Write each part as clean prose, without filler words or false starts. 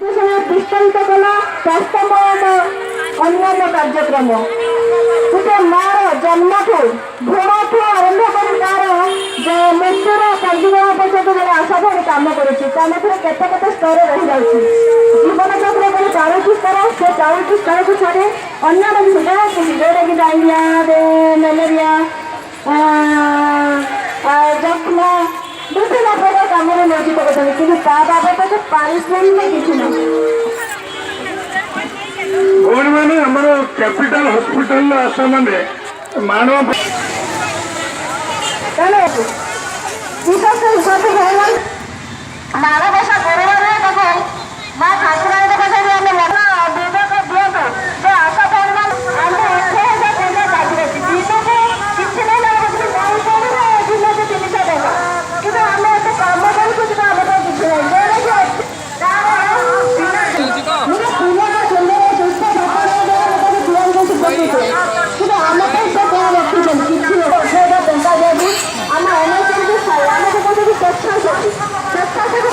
ବିସ୍ତାରିତ କଲା ସ୍ୱାସ୍ଥ୍ୟମୟ ଅନ୍ୟାନ୍ୟ କାର୍ଯ୍ୟକ୍ରମ। ଗୋଟେ ମାର ଜନ୍ମଠୁ ଭ୍ରୂଣଠୁ ଆରମ୍ଭ କରି ତାର ମୃତ୍ୟୁର କାର୍ଯ୍ୟକ୍ରମ ପର୍ଯ୍ୟନ୍ତ ଜଣେ ଆଶା ଭଳି କାମ କରୁଛି। ତା ମଧ୍ୟରେ କେତେ କେତେ ସ୍ତର ରହିଯାଉଛି। ଜୀବନ ଚକ୍ର କରି 40ଟି ସ୍ତର, ସେ 40ଟି ସ୍ତରକୁ ଛାଡ଼ି ଅନ୍ୟାନ୍ୟ ଯେଉଁଟାକି ଡାଇରିଆ, ମ୍ୟାଲେରିଆ, ଯକ୍ଷ୍ମା ବିଭିନ୍ନ ପ୍ରକାର କାମରେ ନିୟୋଜିତ କରୁଛନ୍ତି, କିନ୍ତୁ ତା ବାବଦରେ ପାରିଶ୍ରମିକ କିଛି ନାହିଁ। ଭଉଣୀ ମାନେ ଆମର କ୍ୟାପିଟାଲ ହସ୍ପିଟାଲ ଆଶା ମାନେ ମାନବ ମାଣବସା ଗୁରୁବାରରେ ତାକୁ ମା ଠାକୁରାଣୀଙ୍କ ପାଖରେ ଆମେ ବିବେକ ଦିଅନ୍ତୁ ଯେ ଆଶା ପରିମାଣ ଆମେ 8,000 ଟଙ୍କା ଲାଗିଅଛି। ଦିନକୁ କିଛି ନାହିଁ ଲାଗୁଛି ଦିନକୁ 300 ଟଙ୍କା, କିନ୍ତୁ ଆମେ ଏତେ କାମ କରୁଛୁ କିନ୍ତୁ ଆମ ପାଇଁ କିଛି ନାହିଁ। କିନ୍ତୁ ଆମ ପାଇଁ ସେ କଣ ରଖିଛନ୍ତି କିଛି 8,000 ଟଙ୍କା ଦିଅନ୍ତି। ଆମେ ଅନୁସରିକି ଖାଇ ଆମକୁ କହୁଛନ୍ତି ସ୍ୱେଚ୍ଛାସେବୀ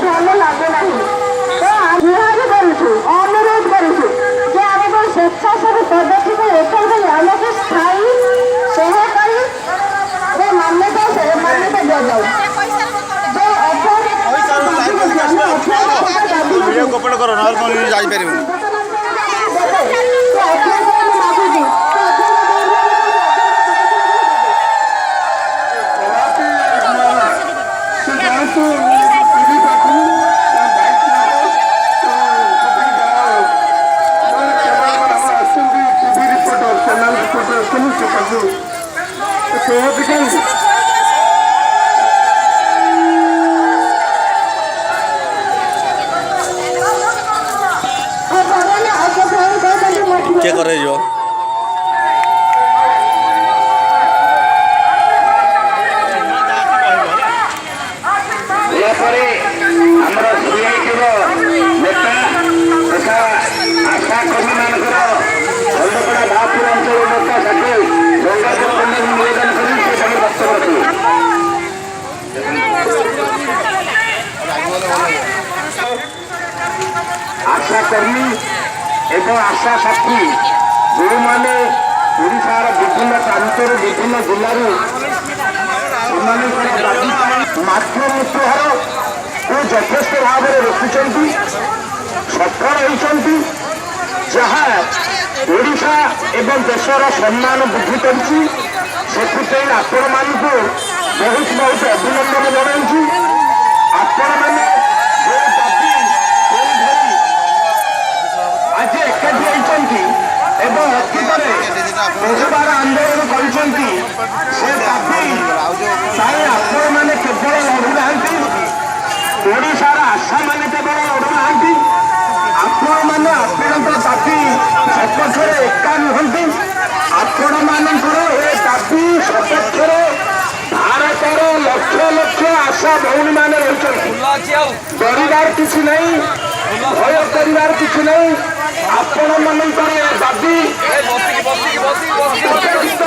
ଭଲ ଲାଗୁନାହିଁ। ତ ନିହାତି କରୁଛୁ, ଅନୁରୋଧ କରୁଛୁ ଯେ ଆମକୁ ସ୍ୱେଚ୍ଛାସେବୀ ପଦକ୍ଷେପ ଏକାଠି ଆମକୁ ସ୍ଥାୟୀ ସହକାରୀ ମାନ୍ୟତା ଦିଆଯାଉ। ଗୋପନ କର ନହେଲେ ଯାଇପାରିବୁନି। କିଏ କରାଇଯିବ? ଏହାପରେ ଆମର ସିଆଇଟିର ନେତା ତଥା ଆଶା କର୍ମୀମାନଙ୍କର ହଲଦପଡ଼ା ବାହାପୁର ଅଞ୍ଚଳ ନେତା ତାକୁ ଯୋଗାଯୋଗ କରିବାକୁ ନିବେଦନ କରି ସେ ତାଙ୍କୁ ବକ୍ତବ୍ୟ ରଖିବେ। ଆଶା କର୍ମୀ ଏବଂ ଆଶା ସାଥୀ ଯେଉଁମାନେ ଓଡ଼ିଶାର ବିଭିନ୍ନ ପ୍ରାନ୍ତରୁ ବିଭିନ୍ନ ଜିଲ୍ଲାରୁ ସେମାନଙ୍କର ଦାବି ପାଇଁ ମାତୃ ମୃତ୍ୟୁ ହାରକୁ ଯଥେଷ୍ଟ ଭାବରେ ରୋକିଛନ୍ତି, ସଫଳ ହୋଇଛନ୍ତି, ଯାହା ଓଡ଼ିଶା ଏବଂ ଦେଶର ସମ୍ମାନ ବୃଦ୍ଧି କରିଛି। ସେଥିପାଇଁ ଆପଣମାନଙ୍କୁ ବହୁତ ବହୁତ ଅଭିନନ୍ଦନ ଜଣାଉଛି। ଆପଣମାନେ ଯେଉଁ ଦାବି ଧରି ଆଜି ଏକାଠି ହୋଇଛନ୍ତି ଏବଂ ଅତୀତରେ ବହୁବାର ଆନ୍ଦୋଳନ କରିଛନ୍ତି, ସେ ଦାବି ପାଇଁ ଆପଣମାନେ କେବଳ ଲଢ଼ୁନାହାନ୍ତି, ଓଡ଼ିଶାର ଆଶାମାନେ କେବଳ ଲଢ଼ୁନାହାନ୍ତି, ଆପଣମାନେ ଆପଣଙ୍କ ଦାବି ସପକ୍ଷରେ ଏକା ନୁହନ୍ତି। ଆପଣମାନଙ୍କର ଏ ଦାବି ସପକ୍ଷରେ ଭାରତର ଲକ୍ଷ ଲକ୍ଷ ଆଶା ଭଉଣୀମାନେ ରହିଛନ୍ତି। ଡରିବାର କିଛି ନାହିଁ, ଭୟ କରିବାର କିଛି ନାହିଁ। ଆପଣମାନଙ୍କର ଦାବି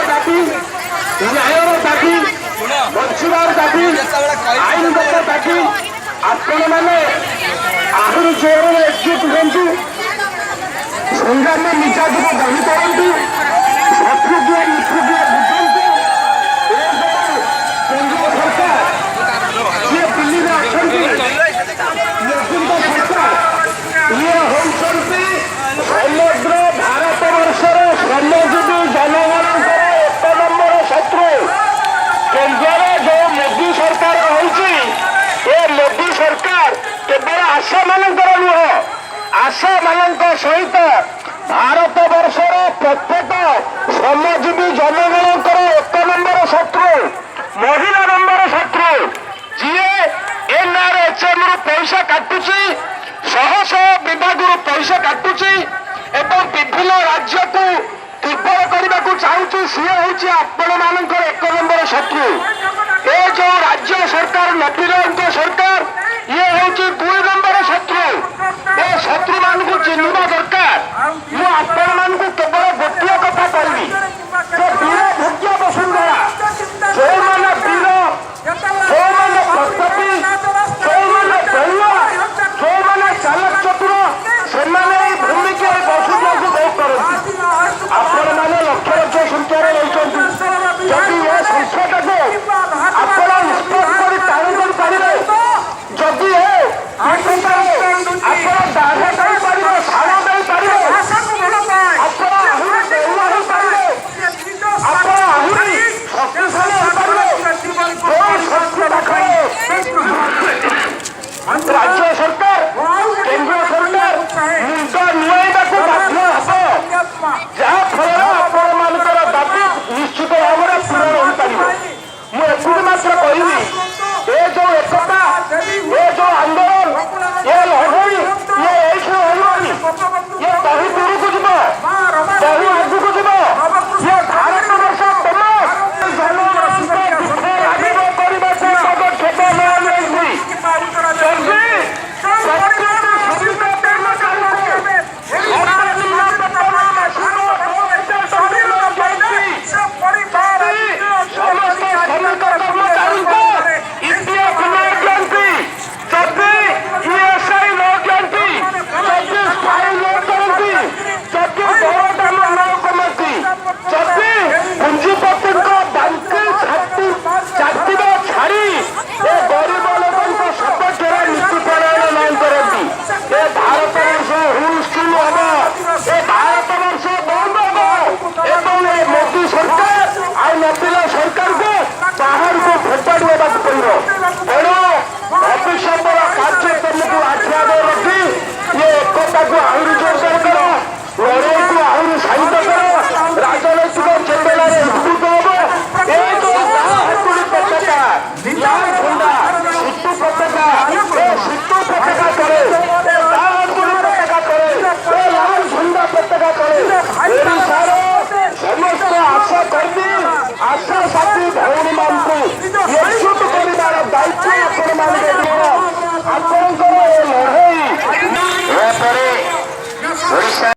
ଦାବି, ନ୍ୟାୟର ଦାବି, ବଞ୍ଚିବାର ଦାବି, ଆଇନଗତ ଦାବି, ଆପଣମାନେ ଆହୁରି ଜୋରରେ ଏକଜୁଟ ହୁଅନ୍ତୁ, ସଂଗ୍ରାମ ମିଜାଜକୁ ଗଢ଼ି କରନ୍ତୁ, ଶତ୍ରୁଜ୍ଞ ନିଷ୍ପତ୍ତି ବୁଝନ୍ତୁ। କେନ୍ଦ୍ର ସରକାର ଯିଏ ଦିଲ୍ଲୀରେ ଅଛନ୍ତି, ମୋଦିଙ୍କ ସରକାର, ଇଏ ହେଉଛନ୍ତି ସମଗ୍ର ଭାରତବର୍ଷର ଶ୍ରମଜୀବୀ ଜନଗଣଙ୍କର 1 ନମ୍ବର ଶତ୍ରୁ। କେନ୍ଦ୍ରରେ ଯେଉଁ ମୋଦି ସରକାର ରହିଛି, ଏ ମୋଦି ସରକାର କେବଳ ଆଶାମାନଙ୍କର ନୁହଁ, ଆଶାମାନଙ୍କ ସହିତ ଭାରତବର୍ଷର ପ୍ରତ୍ୟେକ ଶ୍ରମଜୀବୀ ଜନଗଣଙ୍କର 1 ନମ୍ବର ଶତ୍ରୁ, ମହିଳା ନମ୍ବର ଶତ୍ରୁ, ଯିଏ NRHMରୁ ପଇସା କାଟୁଛି, ଶହ ଶହ ବିଭାଗରୁ ପଇସା କାଟୁଛି ଏବଂ ବିଭିନ୍ନ ରାଜ୍ୟକୁ ଦୁର୍ବଳ କରିବାକୁ ଚାହୁଁଛି, ସିଏ ହେଉଛି ଆପଣମାନଙ୍କର 1 ନମ୍ବର ଶତ୍ରୁ। ଏ ଯେଉଁ ରାଜ୍ୟ ସରକାର ନବୀନଙ୍କ ସରକାର, ଇଏ ହେଉଛି 2 ନମ୍ବର ଶତ୍ରୁ। ଏ ଶତ୍ରୁମାନଙ୍କୁ ଚିହ୍ନିବା ଦରକାର। ମୁଁ ଆପଣମାନଙ୍କୁ କେବଳ ଗୋଟିଏ କଥା କହିବି ଯେ ବୀର ଭୋଗ୍ୟ ବସୁନ୍ଧରା, ଯେଉଁମାନେ ବୀର, ଯେଉଁମାନେ ପ୍ରତାପୀ, ଯେଉଁମାନେ ବଳୁଆ, ରାଜ୍ୟ ସରକାର କେନ୍ଦ୍ର ସରକାର ମୁଣ୍ଡ ନୁଆଇବାକୁ ବାଧ୍ୟ ହେବ, ଯାହାଫଳରେ ଆପଣମାନଙ୍କର ଦାବି ନିଶ୍ଚିତ ଭାବରେ ପୂରଣ ହୋଇପାରିବ। ମୁଁ ଏତିକି ମାତ୍ର କହିବି, ଏ ଯୋଉ ଏକତା, ଏ ଯୋଉ ଆନ୍ଦୋଳନ, ଏ ଲଢ଼େଇ ଏଇଠି ରହିବନି, ଇଏ ବହୁ ଦୂରକୁ ଯିବ, ବହୁ ଆଗକୁ ଯିବ। ଇଏ ଭାରତ ବର୍ଷ କରିବାକୁ ପଦକ୍ଷେପ ନିଆଯାଇଛି। आशा साथी भौणी मानू एकजुट कर दायित्व